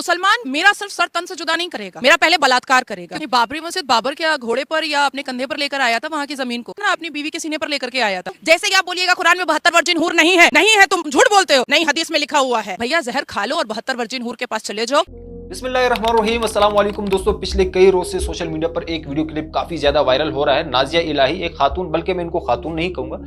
मुसलमान मेरा सिर्फ सर तन से जुदा नहीं करेगा, मेरा पहले बलात्कार करेगा। बाबरी मस्जिद बाबर क्या घोड़े पर या अपने कंधे पर लेकर आया था वहाँ की जमीन को, ना अपनी बीवी के सीने पर लेकर के आया था। जैसे कि आप बोलिएगा कुरान में 72 वर्जिन हूर नहीं है, नहीं है, तुम झूठ बोलते हो। नहीं, हदीस में लिखा हुआ है। भैया जहर खा लो और 72 वर्जिन हूर के पास चले जाओ। बिस्मिल्लाहिर्रहमानिर्रहीम, अस्सलाम वालेकुम दोस्तों। पिछले कई रोज से सोशल मीडिया पर एक वीडियो क्लिप काफी ज्यादा वायरल हो रहा है। नाजिया इलाही, एक खातून, बल्कि मैं इनको खातून नहीं कहूंगा,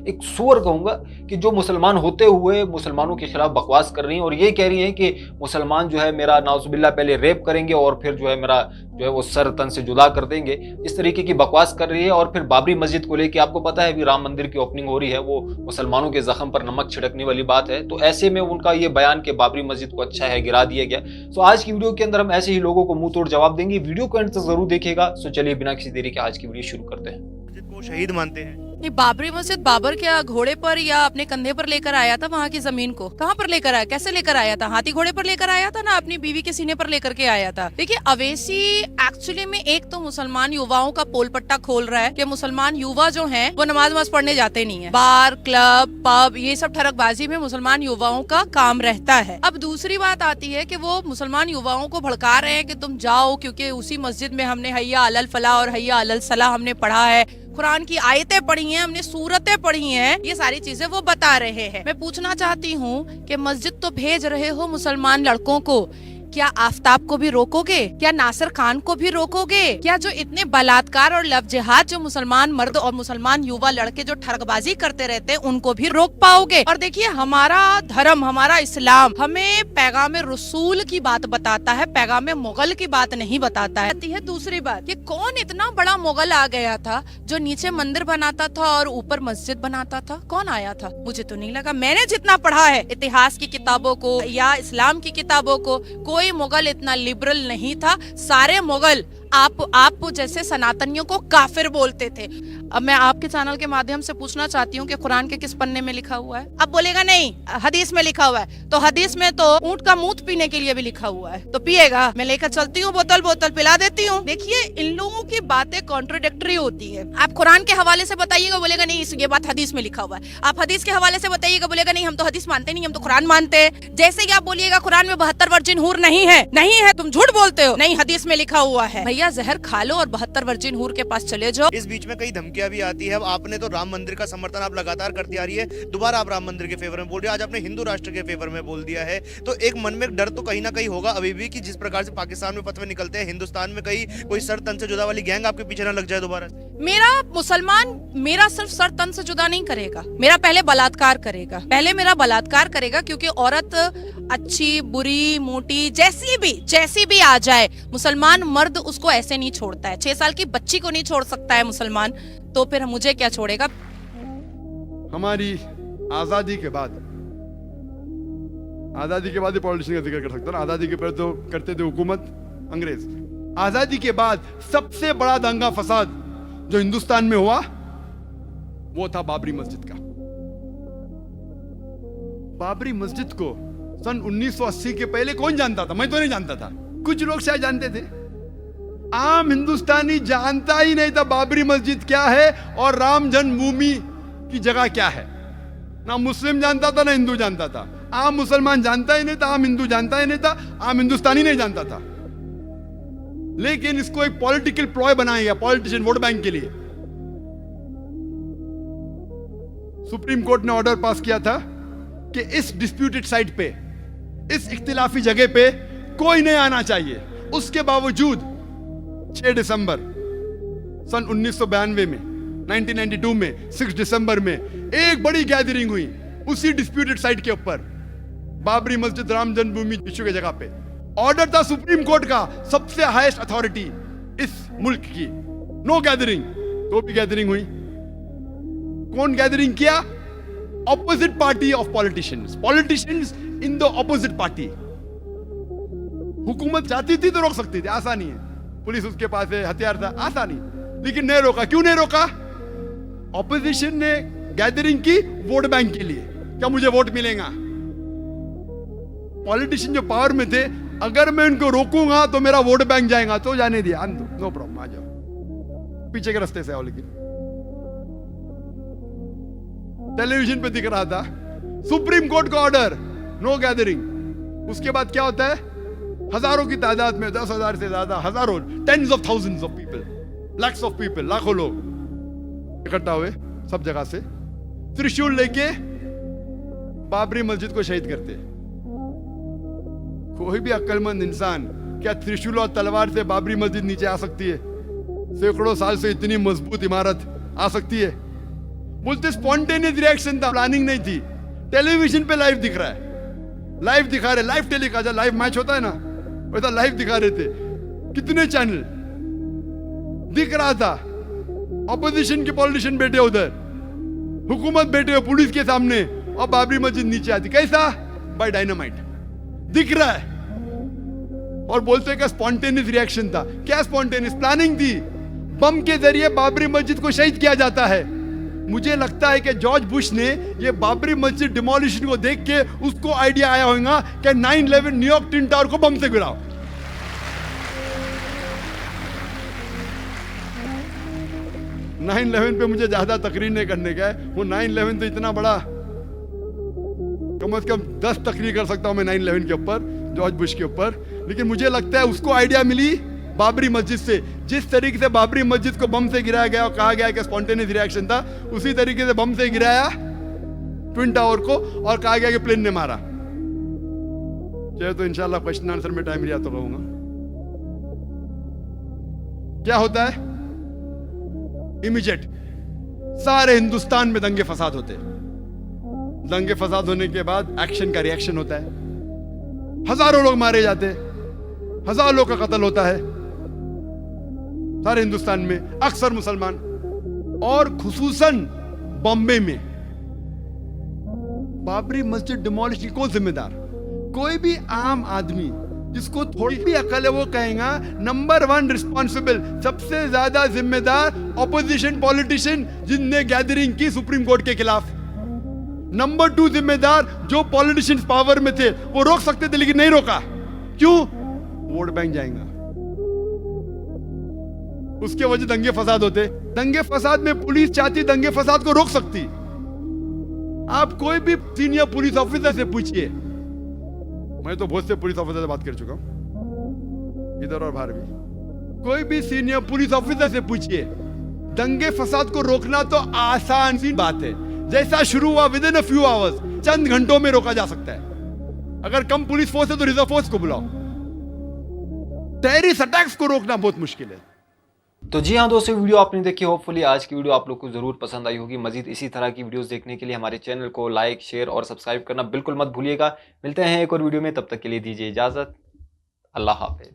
एक सूअर कहूंगा, कि जो मुसलमान होते हुए मुसलमानों के खिलाफ बकवास कर रही हैं और ये कह रही हैं कि मुसलमान जो है मेरा नाउजुबिल्लाह पहले रेप करेंगे और फिर जो है मेरा जो है वो सर तन से जुदा कर देंगे। इस तरीके की बकवास कर रही है। और फिर बाबरी मस्जिद को लेकर आपको पता है अभी राम मंदिर की ओपनिंग हो रही है, वो मुसलमानों के जख्म पर नमक छिड़कने वाली बात है। तो ऐसे में उनका ये बयान कि बाबरी मस्जिद को अच्छा है गिरा दिया गया। तो आज की वीडियो के अंदर हम ऐसे ही लोगों को मुंह तोड़ जवाब देंगे। वीडियो को एंड तक जरूर देखिएगा। तो चलिए बिना किसी देरी के आज की वीडियो शुरू करते हैं। मस्जिद को शहीद मानते हैं। ये बाबरी मस्जिद बाबर क्या घोड़े पर या अपने कंधे पर लेकर आया था वहाँ की जमीन को? कहाँ पर लेकर आया, कैसे लेकर आया था? हाथी घोड़े पर लेकर आया था, ना अपनी बीवी के सीने पर लेकर के आया था। देखिए अवैसी एक्चुअली में एक तो मुसलमान युवाओं का पोल पट्टा खोल रहा है कि मुसलमान युवा जो हैं वो नमाज पढ़ने जाते नहीं है। बार, क्लब, पब, ये सब ठरकबाजी में मुसलमान युवाओं का काम रहता है। अब दूसरी बात आती है कि वो मुसलमान युवाओं को भड़का रहे हैं कि तुम जाओ, क्योंकि उसी मस्जिद में हमने हैया अलल फलाह और हैया अलल सलाह हमने पढ़ा है, कुरान की आयतें पढ़ी हैं, हमने सूरतें पढ़ी हैं, ये सारी चीजें वो बता रहे हैं। मैं पूछना चाहती हूँ कि मस्जिद तो भेज रहे हो मुसलमान लड़कों को, क्या आफ्ताब को भी रोकोगे? क्या नासिर खान को भी रोकोगे? क्या जो इतने बलात्कार और लव जिहाद जो मुसलमान मर्द और मुसलमान युवा लड़के जो ठगबाजी करते रहते हैं उनको भी रोक पाओगे? और देखिए हमारा धर्म, हमारा इस्लाम हमें पैगाम रसूल की बात बताता है, पैगाम मुगल की बात नहीं बताता है। दूसरी बात, ये कौन इतना बड़ा मुगल आ गया था जो नीचे मंदिर बनाता था और ऊपर मस्जिद बनाता था? कौन आया था? मुझे तो नहीं लगा। मैंने जितना पढ़ा है इतिहास की किताबों को या इस्लाम की किताबों को, कोई मुगल इतना लिबरल नहीं था। सारे मुगल आप जैसे सनातनियों को काफिर बोलते थे। अब मैं आपके चैनल के माध्यम से पूछना चाहती हूँ कि कुरान के किस पन्ने में लिखा हुआ है? अब बोलेगा नहीं हदीस में लिखा हुआ है, तो हदीस में तो ऊंट का मूत पीने के लिए भी लिखा हुआ है, तो पिएगा? मैं लेकर चलती हूँ बोतल, बोतल पिला देती हूँ। देखिए इन लोगों की बातें कॉन्ट्रोडिक्टरी होती है। आप कुरान के हवाले से बताइएगा, बोलेगा नहीं ये बात हदीस में लिखा हुआ है। आप हदीस के हवाले से बताइएगा, बोलेगा नहीं हम तो हदीस मानते नहीं, हम तो कुरान मानते हैं। जैसे कि आप बोलिएगा कुरान में 72 वर्जिन हूर नहीं है, नहीं है, तुम झूठ बोलते हो। नहीं, हदीस में लिखा हुआ है। भैया जहर खा लो और 72 वर्जिन हूर के पास चले जाओ। इस बीच में कई धमकियां भी आती है। अब आपने तो राम मंदिर का समर्थन आप लगातार करती आ रही है, दोबारा आप राम मंदिर के फेवर में बोल रही है, आज आपने हिंदू राष्ट्र के फेवर में बोल दिया है। तो एक मन में डर तो कहीं ना कहीं होगा अभी भी कि जिस प्रकार से पाकिस्तान में फतवे निकलते हैं, हिंदुस्तान में कहीं कोई सर तन से जुदा वाली गैंग आपके पीछे ना लग जाए दोबारा। मेरा मुसलमान मेरा सिर्फ सर तन से जुदा नहीं करेगा, मेरा पहले बलात्कार करेगा। पहले मेरा बलात्कार करेगा, क्योंकि औरत अच्छी, बुरी, मोटी, जैसी भी आ जाए, मुसलमान मर्द उसको ऐसे नहीं छोड़ता है। 6 साल की बच्ची को नहीं छोड़ सकता है मुसलमान, तो फिर मुझे क्या छोड़ेगा? हमारी आजादी के बाद ही पॉलिटिशियन का जिक्र कर सकता हूं। आजादी के पहले तो करते थे हुकूमत अंग्रेज। आजादी के बाद सबसे बड़ा दंगा फसाद जो हिंदुस्तान में हुआ वो था बाबरी मस्जिद का। बाबरी मस्जिद को सन 1980 के पहले कौन जानता था? मैं तो नहीं जानता था, कुछ लोग शायद जानते थे। आम हिंदुस्तानी जानता ही नहीं था बाबरी मस्जिद क्या है और राम जन्मभूमि की जगह क्या है। ना मुस्लिम जानता था ना हिंदू जानता था। आम मुसलमान जानता ही नहीं था, आम हिंदू जानता ही नहीं था, आम हिंदुस्तानी नहीं जानता था। लेकिन इसको एक पॉलिटिकल प्लॉय बनाया गया, पॉलिटिशियन वोट बैंक के लिए। सुप्रीम कोर्ट ने ऑर्डर पास किया था कि इस डिस्प्यूटेड साइट पे, इस इख्तिलाफी जगह पे कोई नहीं आना चाहिए। उसके बावजूद 6 दिसंबर सन 1992 में, 1992 में 6 दिसंबर में एक बड़ी गैदरिंग हुई उसी डिस्प्यूटेड साइट के ऊपर, बाबरी मस्जिद राम जन्मभूमि इशू की जगह पे। ऑर्डर था सुप्रीम कोर्ट का, सबसे हाईएस्ट अथॉरिटी इस मुल्क की, नो गैदरिंग। तो भी गैदरिंग हुई। कौन गैदरिंग किया? Opposite party of politicians in the opposite party. हुकूमत चाहती थी तो रोक सकती थी, आसानी है, पुलिस उसके पास है, हथियार था, आसानी, लेकिन नहीं रोका। क्यों नहीं रोका? ऑपोजिशन ने गैदरिंग की वोट बैंक के लिए, क्या मुझे वोट मिलेगा। पॉलिटिशियन जो पावर में थे, अगर मैं उनको रोकूंगा तो मेरा वोट बैंक जाएगा, तो जाने दिया, नो प्रॉब्लम, आ जाओ, पीछे के रास्ते से आओ। लेकिन टेलीविजन पे दिख रहा था सुप्रीम कोर्ट का ऑर्डर, नो गैदरिंग। उसके बाद क्या होता है? हजारों की तादाद में, 10,000 से ज्यादा, हजारों, tens of thousands of people, lakhs of people, लाखों लोग इकट्ठा हुए सब जगह से, त्रिशूल लेके बाबरी मस्जिद को शहीद करते। कोई भी अक्लमंद इंसान क्या त्रिशूल और तलवार से बाबरी मस्जिद नीचे आ सकती है? सैकड़ों साल से इतनी मजबूत इमारत आ सकती है? बोलते स्पॉन्टेनियस रिएक्शन था, प्लानिंग नहीं थी। टेलीविजन पे लाइव दिख रहा है, लाइव दिखा रहे, लाइव टेलीकास्ट, लाइव मैच होता है ना, वैसा लाइव दिखा रहे थे। कितने चैनल दिख रहा था, ऑपोजिशन के पॉलिटिशियन बैठे उधर, हुकूमत बैठे हो पुलिस के सामने, और बाबरी मस्जिद नीचे आती। कैसा? बाय डायनामाइट दिख रहा है। और बोलते कि स्पॉन्टेनियस रिएक्शन था। क्या स्पॉन्टेनियस? प्लानिंग थी। बम के जरिए बाबरी मस्जिद को शहीद किया जाता है। मुझे लगता है कि जॉर्ज बुश ने ये बाबरी मस्जिद डिमोलिशन को देख के उसको आइडिया आया होगा कि 9/11 न्यूयॉर्क ट्विन टावर को बम से गिराओ। नाइन 11 पे मुझे ज्यादा तकरीर नहीं करने का है। वो 9/11 तो इतना बड़ा, कम से कम 10 तकरीर कर सकता हूं मैं 9/11 के ऊपर, जॉर्ज बुश के ऊपर। लेकिन मुझे लगता है उसको आइडिया मिली बाबरी मस्जिद से। जिस तरीके से बाबरी मस्जिद को बम से गिराया गया और कहा गया कि स्पॉन्टेनियस रिएक्शन था, उसी तरीके से बम से गिराया ट्विन टावर को और कहा गया कि प्लेन ने मारा। चाहे तो इंशाल्लाह क्वेश्चन आंसर में टाइम लिया तो कहूंगा। क्या होता है? इमीडिएट सारे हिंदुस्तान में दंगे फसाद होते। दंगे फसाद होने के बाद एक्शन का रिएक्शन होता है, हजारों लोग मारे जाते, हजारों लोग का कत्ल होता है सारे हिंदुस्तान में, अक्सर मुसलमान, और खुसूसन बॉम्बे में। बाबरी मस्जिद डिमोलिश की कौन जिम्मेदार? कोई भी आम आदमी जिसको थोड़ी भी अकल है वो कहेगा नंबर 1 रिस्पॉन्सिबल, सबसे ज्यादा जिम्मेदार ऑपोजिशन पॉलिटिशियन जिनने गैदरिंग की सुप्रीम कोर्ट के खिलाफ। नंबर 2 जिम्मेदार जो पॉलिटिशियंस पावर में थे, वो रोक सकते थे लेकिन नहीं रोका। क्यों? वोट बैंक जाएगा, उसके वजह दंगे फसाद होते। दंगे फसाद में पुलिस चाहती दंगे फसाद को रोक सकती। आप कोई भी सीनियर पुलिस ऑफिसर से पूछिए, मैं तो बहुत से पुलिस ऑफिसर से बात कर चुका हूं इधर और बाहर भी, कोई भी सीनियर पुलिस ऑफिसर से पूछिए, दंगे फसाद को रोकना तो आसान सी बात है। जैसा शुरू हुआ विदिन अ फ्यू आवर्स, चंद घंटों में रोका जा सकता है। अगर कम पुलिस फोर्स है तो रिजर्व फोर्स को बुलाओ। टेररिस्ट अटैक्स को रोकना बहुत मुश्किल है। तो जी हाँ दोस्तों, वीडियो आपने देखी, होपफुली आज की वीडियो आप लोग को जरूर पसंद आई होगी। मजीद इसी तरह की वीडियोस देखने के लिए हमारे चैनल को लाइक, शेयर और सब्सक्राइब करना बिल्कुल मत भूलिएगा। मिलते हैं एक और वीडियो में, तब तक के लिए दीजिए इजाजत। अल्लाह हाफिज।